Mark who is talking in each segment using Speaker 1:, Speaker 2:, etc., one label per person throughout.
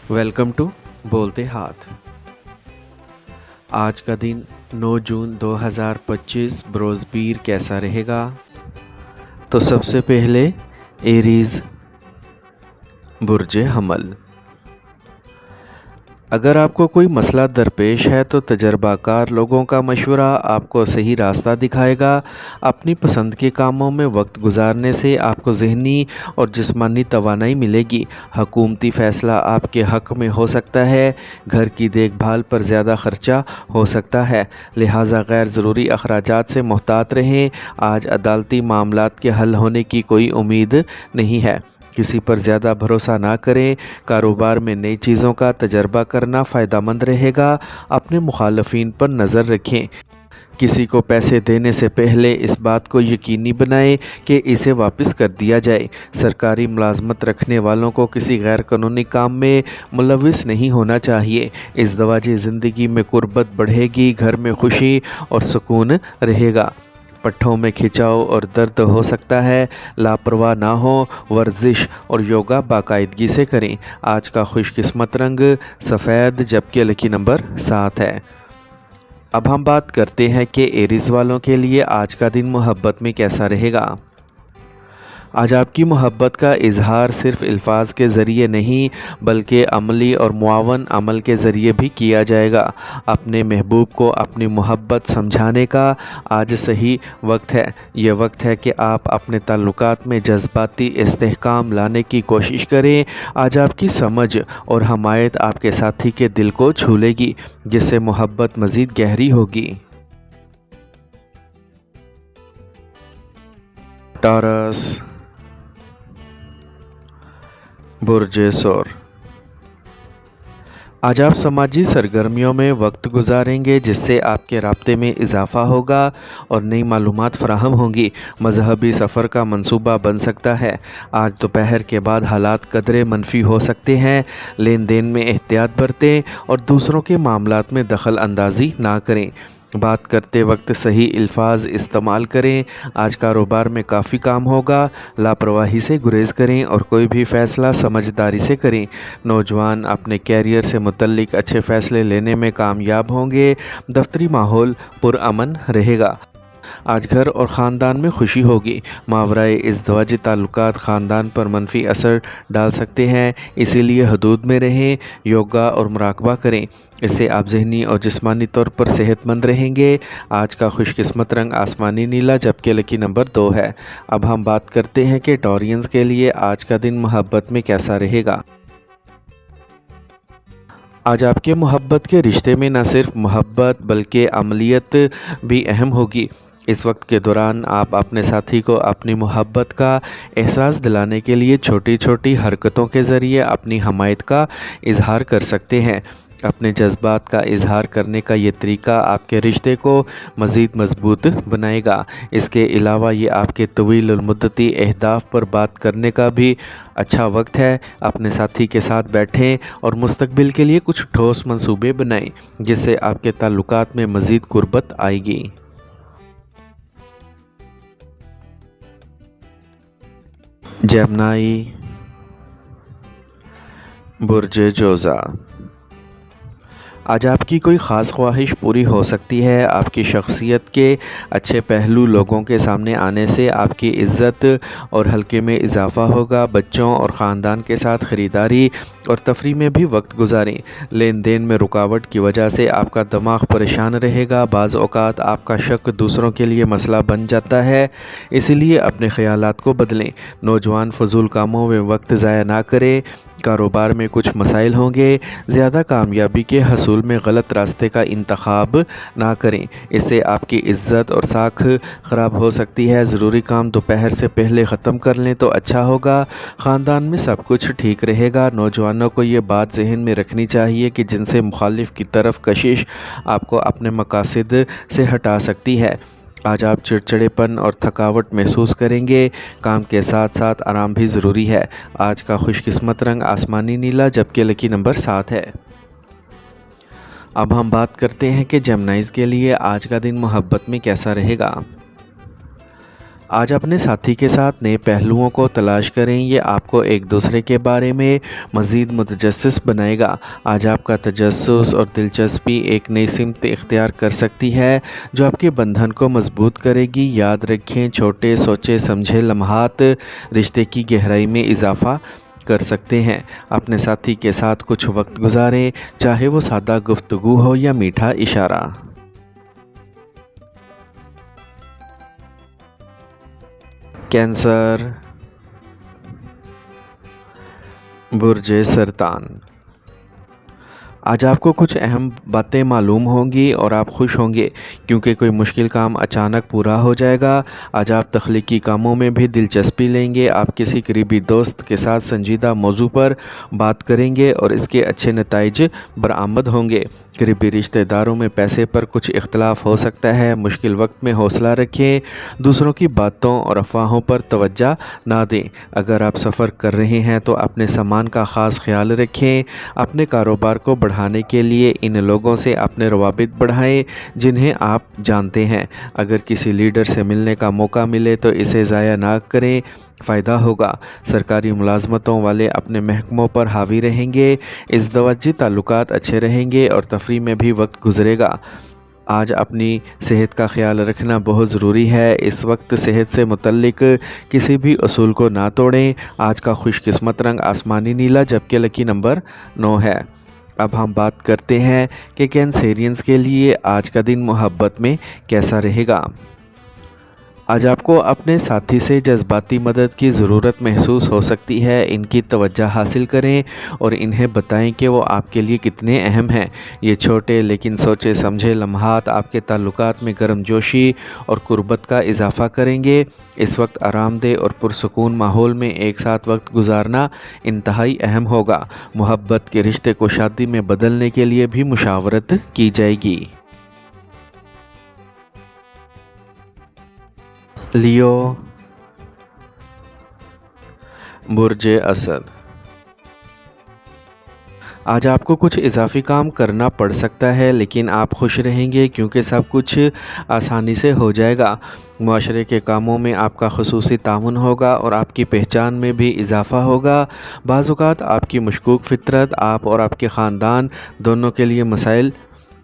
Speaker 1: Welcome to बोलते हाथ। आज का दिन 9 जून 2025 बरोज़बीर कैसा रहेगा? तो सबसे पहले एरीज़ बुर्ज हमल। अगर आपको कोई मसला दरपेश है तो तजर्बाकार लोगों का मशवरा आपको सही रास्ता दिखाएगा। अपनी पसंद के कामों में वक्त गुजारने से आपको ज़हनी और जिस्मानी तवानाई मिलेगी। हकूमती फ़ैसला आपके हक़ में हो सकता है। घर की देखभाल पर ज़्यादा ख़र्चा हो सकता है, लिहाजा गैर ज़रूरी अखराजात से मुहतात रहें। आज अदालती मामलात के हल होने की कोई उम्मीद नहीं है। किसी पर ज़्यादा भरोसा ना करें। कारोबार में नई चीज़ों का तजर्बा करना फ़ायदेमंद रहेगा। अपने मुखालफिन पर नज़र रखें। किसी को पैसे देने से पहले इस बात को यकीनी बनाएं कि इसे वापस कर दिया जाए। सरकारी मुलाजमत रखने वालों को किसी गैर कानूनी काम में मुलविस नहीं होना चाहिए। इस दवाजी ज़िंदगी में कुर्बत बढ़ेगी, घर में खुशी और सुकून रहेगा। पट्ठों में खिंचाव और दर्द हो सकता है, लापरवाह ना हो। वर्जिश और योगा बाकायदगी से करें। आज का खुशकिस्मत रंग सफ़ेद जबकि लकी नंबर 7 है। अब हम बात करते हैं कि एरीज़ वालों के लिए आज का दिन मोहब्बत में कैसा रहेगा। आज आपकी मोहब्बत का इजहार सिर्फ अल्फाज के ज़रिए नहीं बल्कि अमली और मुआवन अमल के ज़रिए भी किया जाएगा। अपने महबूब को अपनी मोहब्बत समझाने का आज सही वक्त है। यह वक्त है कि आप अपने ताल्लुकात में जज्बाती इस्तेहकाम लाने की कोशिश करें। आज आपकी समझ और हमायत आपके साथी के दिल को छू लेगी, जिससे मोहब्बत मज़ीद गहरी होगी। टॉरस बुर्ज सौर। आज आप समाजी सरगर्मियों में वक्त गुजारेंगे, जिससे आपके राब्ते में इजाफ़ा होगा और नई मालूमात फ़राहम होंगी। मजहबी सफ़र का मंसूबा बन सकता है। आज दोपहर के बाद हालात कदरे मनफी हो सकते हैं। लेन देन में एहतियात बरतें और दूसरों के मामलात में दखल अंदाज़ी ना करें। बात करते वक्त सही अल्फाज इस्तेमाल करें। आज कारोबार में काफ़ी काम होगा। लापरवाही से गुरेज करें और कोई भी फ़ैसला समझदारी से करें। नौजवान अपने कैरियर से मुतल्लिक अच्छे फ़ैसले लेने में कामयाब होंगे। दफ्तरी माहौल पुरअमन रहेगा। आज घर और ख़ानदान में खुशी होगी। मावराए इज़्दवाजी ताल्लुकात ख़ानदान पर मनफी असर डाल सकते हैं, इसीलिए हदूद में रहें। योगा और मुराकबा करें, इससे आप ज़हनी और जिस्मानी तौर पर सेहतमंद रहेंगे। आज का खुशकिस्मत रंग आसमानी नीला जबकि लकी नंबर 2 है। अब हम बात करते हैं कि टॉरियंस के लिए आज का दिन मोहब्बत में कैसा रहेगा। आज आपके मोहब्बत के रिश्ते में न सिर्फ मोहब्बत बल्कि अमलियत भी अहम होगी। इस वक्त के दौरान आप अपने साथी को अपनी मोहब्बत का एहसास दिलाने के लिए छोटी छोटी हरकतों के ज़रिए अपनी हमायत का इजहार कर सकते हैं। अपने जज्बात का इजहार करने का ये तरीका आपके रिश्ते को मज़ीद मजबूत बनाएगा। इसके अलावा ये आपके तवील मुद्दती अहदाफ पर बात करने का भी अच्छा वक्त है। अपने साथी के साथ बैठें और मुस्तकबिल के लिए कुछ ठोस मंसूबे बनाएं, जिससे आपके ताल्लुकात में मज़ीद कुर्बत आएगी। जेमिनी बुर्ज जोज़ा। आज आपकी कोई ख़ास ख्वाहिश पूरी हो सकती है। आपकी शख्सियत के अच्छे पहलू लोगों के सामने आने से आपकी इज़्ज़त और हल्के में इजाफ़ा होगा। बच्चों और ख़ानदान के साथ ख़रीदारी और तफरी में भी वक्त गुजारें। लेन देन में रुकावट की वजह से आपका दिमाग परेशान रहेगा। बाज़ औक़ात आपका शक दूसरों के लिए मसला बन जाता है, इसलिए अपने ख़यालात को बदलें। नौजवान फजूल कामों में वक्त ज़ाया ना करें। कारोबार में कुछ मसाइल होंगे। ज़्यादा कामयाबी के हसूल में गलत रास्ते का इंतखाब ना करें, इससे आपकी इज़्ज़त और साख ख़राब हो सकती है। ज़रूरी काम दोपहर से पहले ख़त्म कर लें तो अच्छा होगा। ख़ानदान में सब कुछ ठीक रहेगा। नौजवानों को ये बात जहन में रखनी चाहिए कि जिनसे मुखालिफ की तरफ कशिश आपको अपने मकासद से हटा सकती है। आज आप चिड़चिड़ेपन और थकावट महसूस करेंगे। काम के साथ साथ आराम भी ज़रूरी है। आज का खुशकिस्मत रंग आसमानी नीला जबकि लकी नंबर 7 है। अब हम बात करते हैं कि जेमिनीज़ के लिए आज का दिन मोहब्बत में कैसा रहेगा। आज अपने साथी के साथ नए पहलुओं को तलाश करें, ये आपको एक दूसरे के बारे में मज़ीद मुतजस्सिस बनाएगा। आज आपका तजस्सुस और दिलचस्पी एक नई सिमत इख्तियार कर सकती है जो आपके बंधन को मजबूत करेगी। याद रखें, छोटे सोचे समझे लम्हात रिश्ते की गहराई में इजाफ़ा कर सकते हैं। अपने साथी के साथ कुछ वक्त गुजारें, चाहे वो सादा गुफ्तगू हो या मीठा इशारा। कैंसर, बुर्ज सरतान। आज आपको कुछ अहम बातें मालूम होंगी और आप खुश होंगे क्योंकि कोई मुश्किल काम अचानक पूरा हो जाएगा। आज आप तख्लीकी कामों में भी दिलचस्पी लेंगे। आप किसी करीबी दोस्त के साथ संजीदा मौजू पर बात करेंगे और इसके अच्छे नताइज बरामद होंगे। करीबी रिश्तेदारों में पैसे पर कुछ इख्तलाफ हो सकता है। मुश्किल वक्त में हौसला रखें, दूसरों की बातों और अफवाहों पर तवज्जो ना दें। अगर आप सफ़र कर रहे हैं तो अपने सामान का ख़ास ख्याल रखें। अपने कारोबार को बढ़ाने के लिए इन लोगों से अपने रवाबित बढ़ाएं जिन्हें आप जानते हैं। अगर किसी लीडर से मिलने का मौका मिले तो इसे ज़ाया ना करें, फ़ायदा होगा। सरकारी मुलाजमतों वाले अपने महकमों पर हावी रहेंगे। इज़्दवाजी ताल्लुकात अच्छे रहेंगे और तफरीह में भी वक्त गुजरेगा। आज अपनी सेहत का ख्याल रखना बहुत ज़रूरी है। इस वक्त सेहत से मुतल्लिक किसी भी असूल को ना तोड़ें। आज का खुशकिस्मत रंग आसमानी नीला जबकि लकी नंबर 9 है। अब हम बात करते हैं कि कैंसेरियंस के लिए आज का दिन मोहब्बत में कैसा रहेगा। आज आपको अपने साथी से जज्बाती मदद की ज़रूरत महसूस हो सकती है। इनकी तवज्जो हासिल करें और इन्हें बताएं कि वो आपके लिए कितने अहम हैं। ये छोटे लेकिन सोचे समझे लम्हात आपके ताल्लुकात में गर्मजोशी और कुर्बत का इजाफ़ा करेंगे। इस वक्त आरामदेह और पुरसुकून माहौल में एक साथ वक्त गुजारना इंतहाई अहम होगा। मोहब्बत के रिश्ते को शादी में बदलने के लिए भी मुशावरत की जाएगी। लियो, बुर्ज असद। आज आपको कुछ इजाफ़ी काम करना पड़ सकता है लेकिन आप खुश रहेंगे क्योंकि सब कुछ आसानी से हो जाएगा। मुआशरे के कामों में आपका खुसूसी तामुन होगा और आपकी पहचान में भी इजाफ़ा होगा। बाज़ औक़ात आपकी मशकूक फ़ितरत आप और आपके ख़ानदान दोनों के लिए मसाइल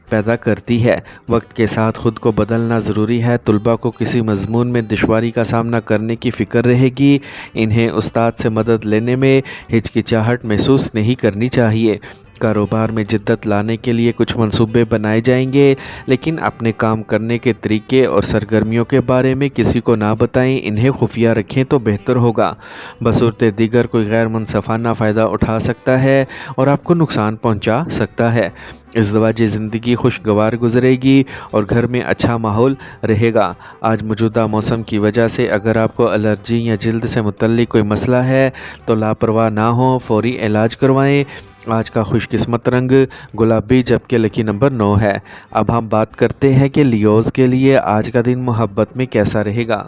Speaker 1: पैदा करती है। वक्त के साथ ख़ुद को बदलना ज़रूरी है। तलबा को किसी मज़मून में दुश्वारी का सामना करने की फ़िक्र रहेगी। इन्हें उस्ताद से मदद लेने में हिचकिचाहट महसूस नहीं करनी चाहिए। कारोबार में जिद्दत लाने के लिए कुछ मंसूबे बनाए जाएंगे लेकिन अपने काम करने के तरीके और सरगर्मियों के बारे में किसी को ना बताएं। इन्हें खुफिया रखें तो बेहतर होगा। बसूरत दीगर कोई गैर मुनसफ़ाना फ़ायदा उठा सकता है और आपको नुकसान पहुंचा सकता है। इज़्दवाजी ज़िंदगी खुशगवार गुजरेगी और घर में अच्छा माहौल रहेगा। आज मौजूदा मौसम की वजह से अगर आपको एलर्जी या जल्द से मुतल्लिक कोई मसला है तो लापरवाह ना हो, फ़ौरी इलाज करवाएं। आज का खुशकिस्मत रंग गुलाबी जबकि लकी नंबर 9 है। अब हम बात करते हैं कि लियोज़ के लिए आज का दिन मोहब्बत में कैसा रहेगा।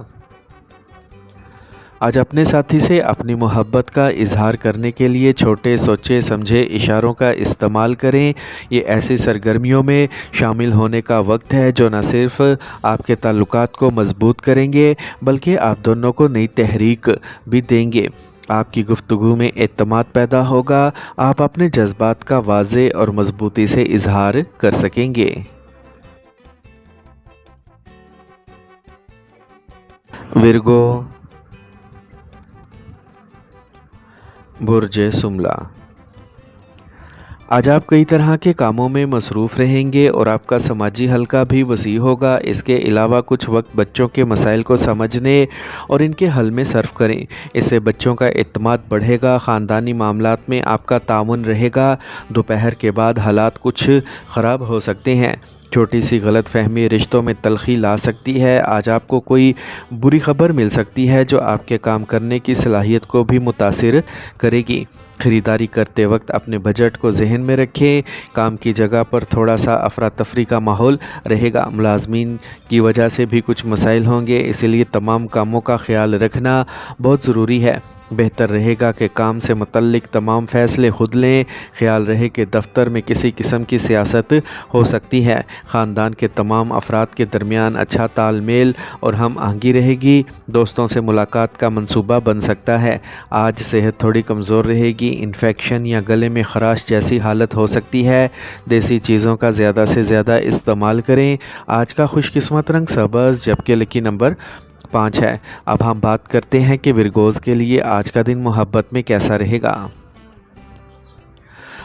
Speaker 1: आज अपने साथी से अपनी मोहब्बत का इजहार करने के लिए छोटे सोचे समझे इशारों का इस्तेमाल करें। ये ऐसी सरगर्मियों में शामिल होने का वक्त है जो न सिर्फ आपके ताल्लुकात को मजबूत करेंगे बल्कि आप दोनों को नई तहरीक भी देंगे। आपकी गुफ्तगू में एतमाद पैदा होगा। आप अपने जज्बात का वाज़े और मजबूती से इजहार कर सकेंगे। विर्गो, बुर्ज सुमला। आज आप कई तरह के कामों में मसरूफ़ रहेंगे और आपका समाजी हल्का भी वसी होगा। इसके अलावा कुछ वक्त बच्चों के मसाइल को समझने और इनके हल में सर्फ करें। इससे बच्चों का एतमाद बढ़ेगा। ख़ानदानी मामलात में आपका तामुन रहेगा। दोपहर के बाद हालात कुछ ख़राब हो सकते हैं। छोटी सी गलत फहमी रिश्तों में तलखी ला सकती है। आज आपको कोई बुरी खबर मिल सकती है जो आपके काम करने की सलाहियत को भी मुतासिर करेगी। ख़रीदारी करते वक्त अपने बजट को जहन में रखें। काम की जगह पर थोड़ा सा अफरा तफरी का माहौल रहेगा। मुलाजमीन की वजह से भी कुछ मसाइल होंगे, इसलिए तमाम कामों का ख्याल रखना बहुत ज़रूरी है। बेहतर रहेगा कि काम से मुतल्लिक तमाम फ़ैसले खुद लें। ख्याल रहे कि दफ्तर में किसी किस्म की सियासत हो सकती है। ख़ानदान के तमाम अफराद के दरमियान अच्छा तालमेल और हम आहंगी रहेगी। दोस्तों से मुलाकात का मंसूबा बन सकता है। आज सेहत थोड़ी कमज़ोर रहेगी। इन्फेक्शन या गले में ख़राश जैसी हालत हो सकती है। देसी चीज़ों का ज़्यादा से ज़्यादा इस्तेमाल करें। आज का खुशकिस्मत रंग सब्ज़ जबकि लकी नंबर 5 है। अब हम बात करते हैं कि विरगोज़ के लिए आज का दिन मोहब्बत में कैसा रहेगा।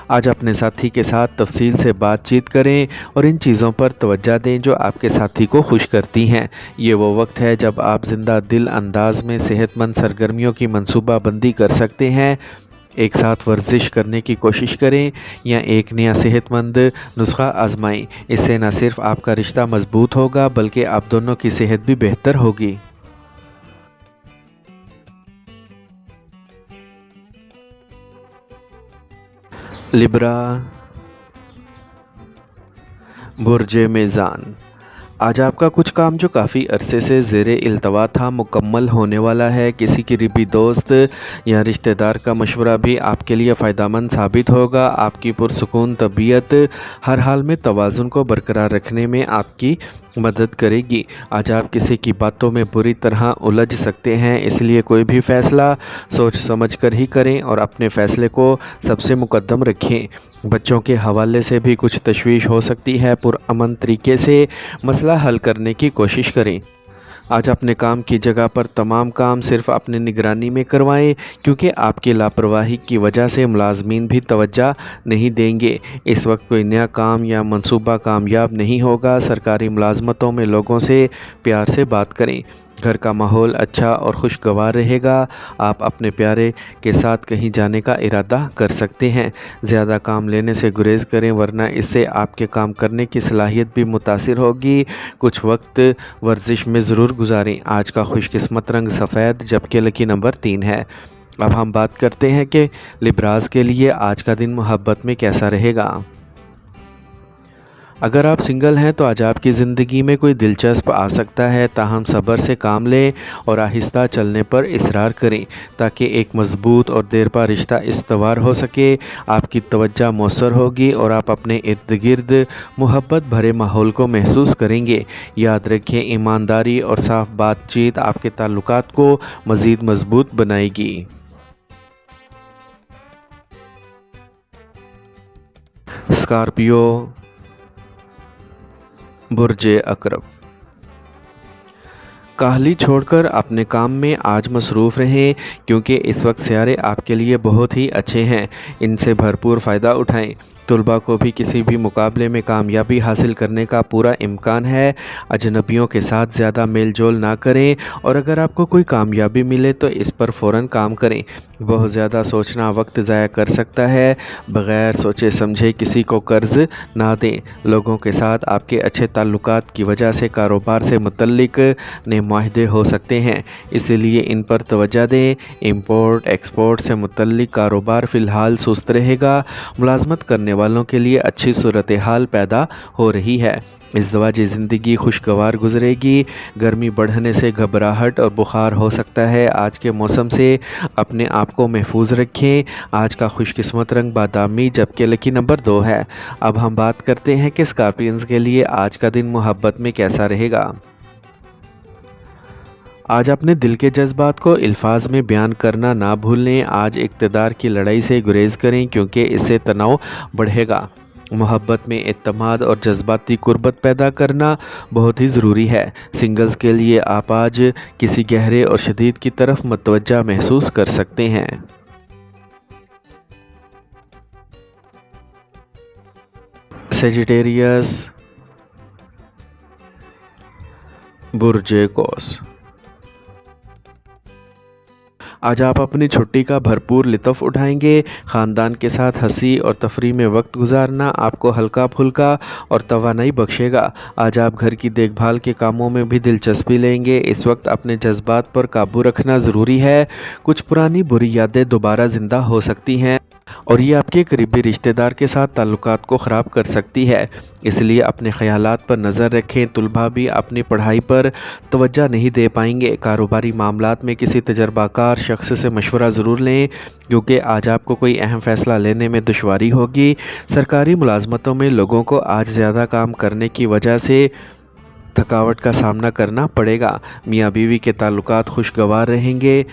Speaker 1: आज अपने साथी के साथ तफसील से बातचीत करें और इन चीज़ों पर तवज्जो दें जो आपके साथी को खुश करती हैं। ये वो वक्त है जब आप ज़िंदा दिल अंदाज में सेहतमंद सरगर्मियों की मनसूबाबंदी कर सकते हैं। एक साथ वर्जिश करने की कोशिश करें या एक नया सेहतमंद नुस्खा आजमाएं। इससे न सिर्फ आपका रिश्ता मजबूत होगा बल्कि आप दोनों की सेहत भी बेहतर होगी। लिब्रा, बुर्ज मेज़ान। आज आपका कुछ काम जो काफ़ी अरसे से ज़ेरे इल्तवा था मुकम्मल होने वाला है। किसी करीबी दोस्त या रिश्तेदार का मशवरा भी आपके लिए फ़ायदेमंद साबित होगा। आपकी पुरसुकून तबीयत हर हाल में तवाज़ुन को बरकरार रखने में आपकी मदद करेगी। आज आप किसी की बातों में बुरी तरह उलझ सकते हैं, इसलिए कोई भी फ़ैसला सोच समझ कर ही करें और अपने फ़ैसले को सबसे मुकद्दम रखें। बच्चों के हवाले से भी कुछ तशवीश हो सकती है। पुरअमन तरीके से मसला हल करने की कोशिश करें। आज अपने काम की जगह पर तमाम काम सिर्फ अपनी निगरानी में करवाएं, क्योंकि आपकी लापरवाही की वजह से मुलाजमीन भी तवज्जो नहीं देंगे। इस वक्त कोई नया काम या मंसूबा कामयाब नहीं होगा। सरकारी मुलाजमतों में लोगों से प्यार से बात करें। घर का माहौल अच्छा और खुशगवार रहेगा। आप अपने प्यारे के साथ कहीं जाने का इरादा कर सकते हैं। ज़्यादा काम लेने से गुरेज करें, वरना इससे आपके काम करने की सलाहियत भी मुतासिर होगी। कुछ वक्त वर्जिश में ज़रूर गुजारें। आज का खुशकिस्मत रंग सफ़ेद जबकि लकी नंबर 3 है। अब हम बात करते हैं कि लिब्राज़ के लिए आज का दिन मोहब्बत में कैसा रहेगा। अगर आप सिंगल हैं तो आज आपकी ज़िंदगी में कोई दिलचस्प आ सकता है, ताहम सब्र से काम लें और आहिस्ता चलने पर इसरार करें ताकि एक मज़बूत और देरपा रिश्ता इस्तवार हो सके। आपकी तवज्जो मौसर होगी और आप अपने इर्द गिर्द मोहब्बत भरे माहौल को महसूस करेंगे। याद रखें, ईमानदारी और साफ बातचीत आपके ताल्लुकात को मज़ीद मजबूत बनाएगी। स्कॉर्पियो, बुर्ज अकरब। काहली छोड़कर अपने काम में आज मसरूफ़ रहें, क्योंकि इस वक्त सियारे आपके लिए बहुत ही अच्छे हैं। इनसे भरपूर फ़ायदा उठाएं। तलबा को भी किसी भी मुकाबले में कामयाबी हासिल करने का पूरा इम्कान है। अजनबियों के साथ ज़्यादा मेल जोल ना करें और अगर आपको कोई कामयाबी मिले तो इस पर फ़ौरन काम करें। बहुत ज़्यादा सोचना वक्त ज़ाया कर सकता है। बग़ैर सोचे समझे किसी को कर्ज़ ना दें। लोगों के साथ आपके अच्छे ताल्लुकात की वजह से कारोबार से मुतल्लिक नए मुआहदे हो सकते हैं, इसलिए इन पर तवज्जो दें। इंपोर्ट एक्सपोर्ट से मुतल्लिक कारोबार फ़िलहाल सुस्त रहेगा। मुलाजमत करने वालों के लिए अच्छी सूरत हाल पैदा हो रही है। इज़्दिवाजी ज़िंदगी खुशगवार गुजरेगी। गर्मी बढ़ने से घबराहट और बुखार हो सकता है। आज के मौसम से अपने आप को महफूज रखें। आज का खुशकिस्मत रंग बादामी जबकि लकी नंबर 2 है। अब हम बात करते हैं कि स्कॉर्पियंस के लिए आज का दिन मोहब्बत में कैसा रहेगा। आज अपने दिल के जज्बात को अल्फाज में बयान करना ना भूलें। आज इक़्तिदार की लड़ाई से गुरेज करें, क्योंकि इससे तनाव बढ़ेगा। मोहब्बत में एतमाद और जज्बाती कुर्बत पैदा करना बहुत ही ज़रूरी है। सिंगल्स के लिए आप आज किसी गहरे और शदीद की तरफ मतवज्जा महसूस कर सकते हैं। सेजिटेरियस, बुर्ज कौस। आज आप अपनी छुट्टी का भरपूर लुत्फ़ उठाएंगे। ख़ानदान के साथ हंसी और तफरीह में वक्त गुजारना आपको हल्का फुल्का और तवानाई बख्शेगा। आज आप घर की देखभाल के कामों में भी दिलचस्पी लेंगे। इस वक्त अपने जज्बात पर काबू रखना ज़रूरी है। कुछ पुरानी बुरी यादें दोबारा ज़िंदा हो सकती हैं। اور یہ آپ کے قریبی رشتہ دار کے ساتھ تعلقات کو خراب کر سکتی ہے، اس لیے اپنے خیالات پر نظر رکھیں۔ طلباء بھی اپنی پڑھائی پر توجہ نہیں دے پائیں گے۔ کاروباری معاملات میں کسی تجربہ کار شخص سے مشورہ ضرور لیں، کیونکہ آج آپ کو کوئی اہم فیصلہ لینے میں دشواری ہوگی۔ سرکاری ملازمتوں میں لوگوں کو آج زیادہ کام کرنے کی وجہ سے تھکاوٹ کا سامنا کرنا پڑے گا۔ میاں بیوی کے تعلقات خوشگوار رہیں گے۔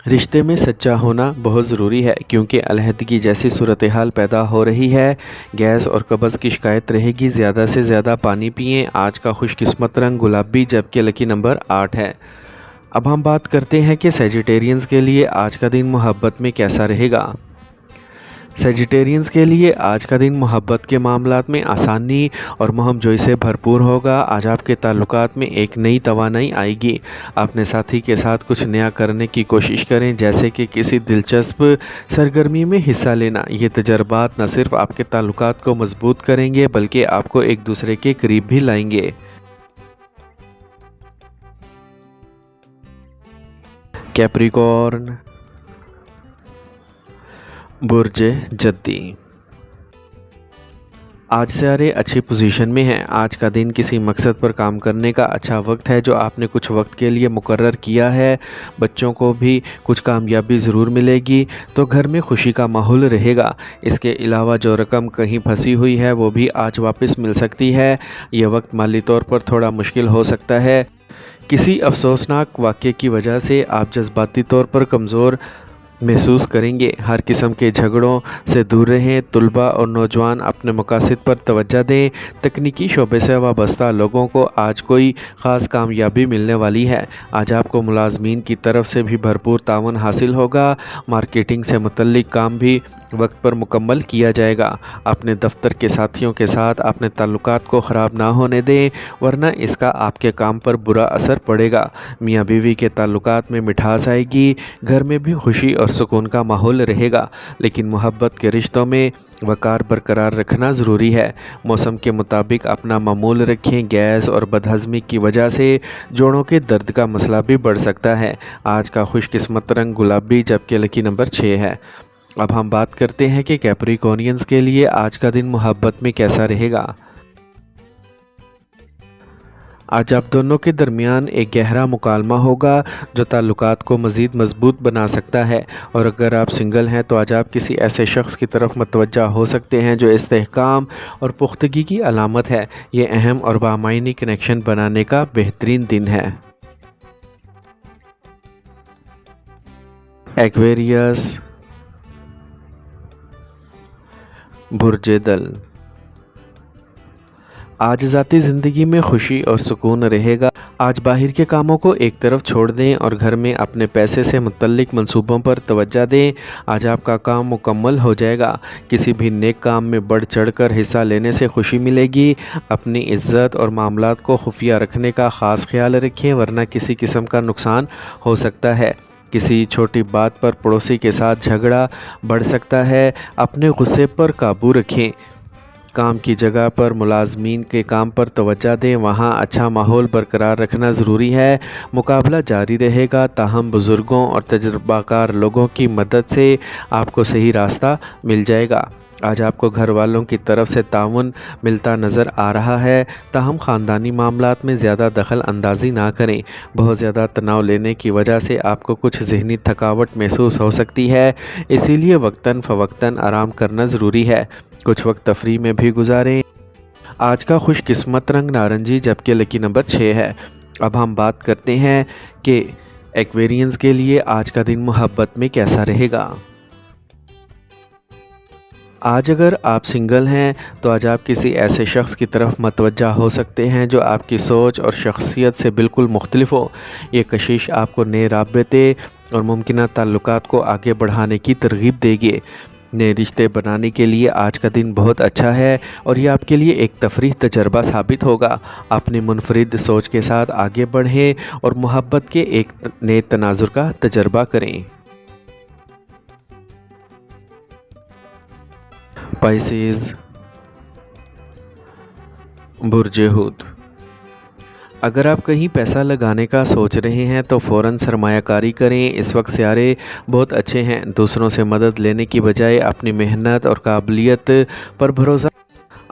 Speaker 1: رشتے میں سچا ہونا بہت ضروری ہے، کیونکہ علیحدگی جیسی صورتحال پیدا ہو رہی ہے۔ گیس اور قبض کی شکایت رہے گی۔ زیادہ سے زیادہ پانی پئیں۔ آج کا خوش قسمت رنگ گلابی جبکہ لکی نمبر 8 ہے۔ اب ہم بات کرتے ہیں کہ سیجیٹیرینز کے لیے آج کا دن محبت میں کیسا رہے گا۔ سیجیٹیرینز کے لیے آج کا دن محبت کے معاملات میں آسانی اور مہم جوئی سے بھرپور ہوگا۔ آج آپ کے تعلقات میں ایک نئی توانائی آئے گی۔ اپنے ساتھی کے ساتھ کچھ نیا کرنے کی کوشش کریں، جیسے کہ کسی دلچسپ سرگرمی میں حصہ لینا۔ یہ تجربات نہ صرف آپ کے تعلقات کو مضبوط کریں گے بلکہ آپ کو ایک دوسرے کے قریب بھی لائیں گے۔ کیپریکارن، برج جدی۔ آج سیارے اچھی پوزیشن میں ہیں۔ آج کا دن کسی مقصد پر کام کرنے کا اچھا وقت ہے جو آپ نے کچھ وقت کے لیے مقرر کیا ہے۔ بچوں کو بھی کچھ کامیابی ضرور ملے گی، تو گھر میں خوشی کا ماحول رہے گا۔ اس کے علاوہ جو رقم کہیں پھنسی ہوئی ہے وہ بھی آج واپس مل سکتی ہے۔ یہ وقت مالی طور پر تھوڑا مشکل ہو سکتا ہے۔ کسی افسوسناک واقعے کی وجہ سے آپ جذباتی طور پر کمزور محسوس کریں گے۔ ہر قسم کے جھگڑوں سے دور رہیں۔ طلباء اور نوجوان اپنے مقاصد پر توجہ دیں۔ تکنیکی شعبے سے وابستہ لوگوں کو آج کوئی خاص کامیابی ملنے والی ہے۔ آج آپ کو ملازمین کی طرف سے بھی بھرپور تعاون حاصل ہوگا۔ مارکیٹنگ سے متعلق کام بھی وقت پر مکمل کیا جائے گا۔ اپنے دفتر کے ساتھیوں کے ساتھ اپنے تعلقات کو خراب نہ ہونے دیں، ورنہ اس کا آپ کے کام پر برا اثر پڑے گا۔ میاں بیوی کے تعلقات میں مٹھاس آئے گی۔ گھر میں بھی خوشی اور سکون کا ماحول رہے گا، لیکن محبت کے رشتوں میں وقار برقرار رکھنا ضروری ہے۔ موسم کے مطابق اپنا معمول رکھیں۔ گیس اور بدہضمی کی وجہ سے جوڑوں کے درد کا مسئلہ بھی بڑھ سکتا ہے۔ آج کا خوش قسمت رنگ گلابی جبکہ لکی نمبر 6 ہے۔ اب ہم بات کرتے ہیں کہ کیپریکورنینز کے لیے آج کا دن محبت میں کیسا رہے گا۔ آج آپ دونوں کے درمیان ایک گہرا مکالمہ ہوگا جو تعلقات کو مزید مضبوط بنا سکتا ہے، اور اگر آپ سنگل ہیں تو آج آپ کسی ایسے شخص کی طرف متوجہ ہو سکتے ہیں جو استحکام اور پختگی کی علامت ہے۔ یہ اہم اور بامعنی کنیکشن بنانے کا بہترین دن ہے۔ ایکویریس، برج دل۔ آج ذاتی زندگی میں خوشی اور سکون رہے گا۔ آج باہر کے کاموں کو ایک طرف چھوڑ دیں اور گھر میں اپنے پیسے سے متعلق منصوبوں پر توجہ دیں۔ آج آپ کا کام مکمل ہو جائے گا۔ کسی بھی نیک کام میں بڑھ چڑھ کر حصہ لینے سے خوشی ملے گی۔ اپنی عزت اور معاملات کو خفیہ رکھنے کا خاص خیال رکھیں، ورنہ کسی قسم کا نقصان ہو سکتا ہے۔ کسی چھوٹی بات پر پڑوسی کے ساتھ جھگڑا بڑھ سکتا ہے۔ اپنے غصے پر قابو رکھیں۔ کام کی جگہ پر ملازمین کے کام پر توجہ دیں، وہاں اچھا ماحول برقرار رکھنا ضروری ہے۔ مقابلہ جاری رہے گا، تاہم بزرگوں اور تجربہ کار لوگوں کی مدد سے آپ کو صحیح راستہ مل جائے گا۔ آج آپ کو گھر والوں کی طرف سے تعاون ملتا نظر آ رہا ہے، تاہم خاندانی معاملات میں زیادہ دخل اندازی نہ کریں۔ بہت زیادہ تناؤ لینے کی وجہ سے آپ کو کچھ ذہنی تھکاوٹ محسوس ہو سکتی ہے، اسی لیے وقتاً فوقتاً آرام کرنا ضروری ہے۔ کچھ وقت تفریح میں بھی گزاریں۔ آج کا خوش قسمت رنگ نارنجی جبکہ لکی نمبر 6 ہے۔ اب ہم بات کرتے ہیں کہ ایکویرینز کے لیے آج کا دن محبت میں کیسا رہے گا۔ آج اگر آپ سنگل ہیں تو آج آپ کسی ایسے شخص کی طرف متوجہ ہو سکتے ہیں جو آپ کی سوچ اور شخصیت سے بالکل مختلف ہو۔ یہ کشش آپ کو نئے رابطے اور ممکنہ تعلقات کو آگے بڑھانے کی ترغیب دے گی۔ نئے رشتے بنانے کے لیے آج کا دن بہت اچھا ہے اور یہ آپ کے لیے ایک تفریح تجربہ ثابت ہوگا۔ اپنی منفرد سوچ کے ساتھ آگے بڑھیں اور محبت کے ایک نئے تناظر کا تجربہ کریں۔ پائسیز، برج ہود۔ अगर आप कहीं पैसा लगाने का सोच रहे हैं तो फ़ौरन सरमायाकारी करें। इस वक्त सितारे बहुत अच्छे हैं। दूसरों से मदद लेने की बजाय अपनी मेहनत और काबिलियत पर भरोसा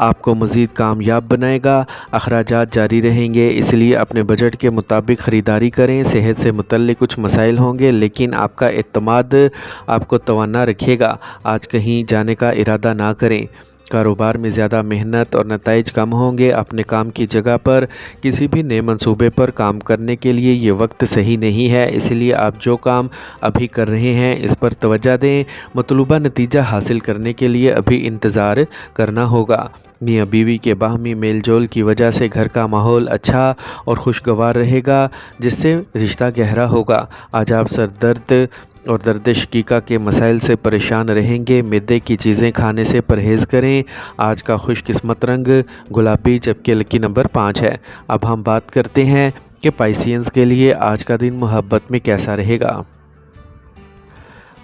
Speaker 1: आपको मज़ीद कामयाब बनाएगा। अखराजात जारी रहेंगे, इसलिए अपने बजट के मुताबिक ख़रीदारी करें। सेहत से मुतल्लिक़ कुछ मसाइल होंगे, लेकिन आपका एतमाद आपको तवाना रखेगा। आज कहीं जाने का इरादा ना करें। कारोबार में ज़्यादा मेहनत और नताइज कम होंगे। अपने काम की जगह पर किसी भी नए मंसूबे पर काम करने के लिए ये वक्त सही नहीं है, इसलिए आप जो काम अभी कर रहे हैं इस पर तवज्जो दें। मतलूबा नतीजा हासिल करने के लिए अभी इंतज़ार करना होगा। मियाँ बीवी के बाहमी मेल जोल की वजह से घर का माहौल अच्छा और खुशगवार रहेगा, जिससे रिश्ता गहरा होगा। आज आप सर दर्द और दर्द शकीका के मसाइल से परेशान रहेंगे। मैदे की चीज़ें खाने से परहेज़ करें। आज का खुशकिस्मत रंग गुलाबी, जबकि लकी नंबर 5 है। अब हम बात करते हैं कि पाइसियंस के लिए आज का दिन मोहब्बत में कैसा रहेगा।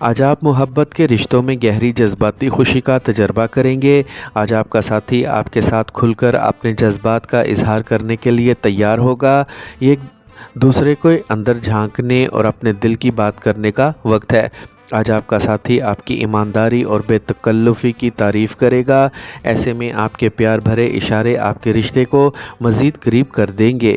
Speaker 1: आज आप मोहब्बत के रिश्तों में गहरी जज्बाती खुशी का तजर्बा करेंगे। आज आपका साथी आपके साथ खुलकर अपने जज्बात का इजहार करने के लिए तैयार होगा। ये एक दूसरे को अंदर झांकने और अपने दिल की बात करने का वक्त है। आज आपका साथी आपकी ईमानदारी और बेतकल्लुफ़ी की तारीफ़ करेगा। ऐसे में आपके प्यार भरे इशारे आपके रिश्ते को मज़ीद करीब कर देंगे।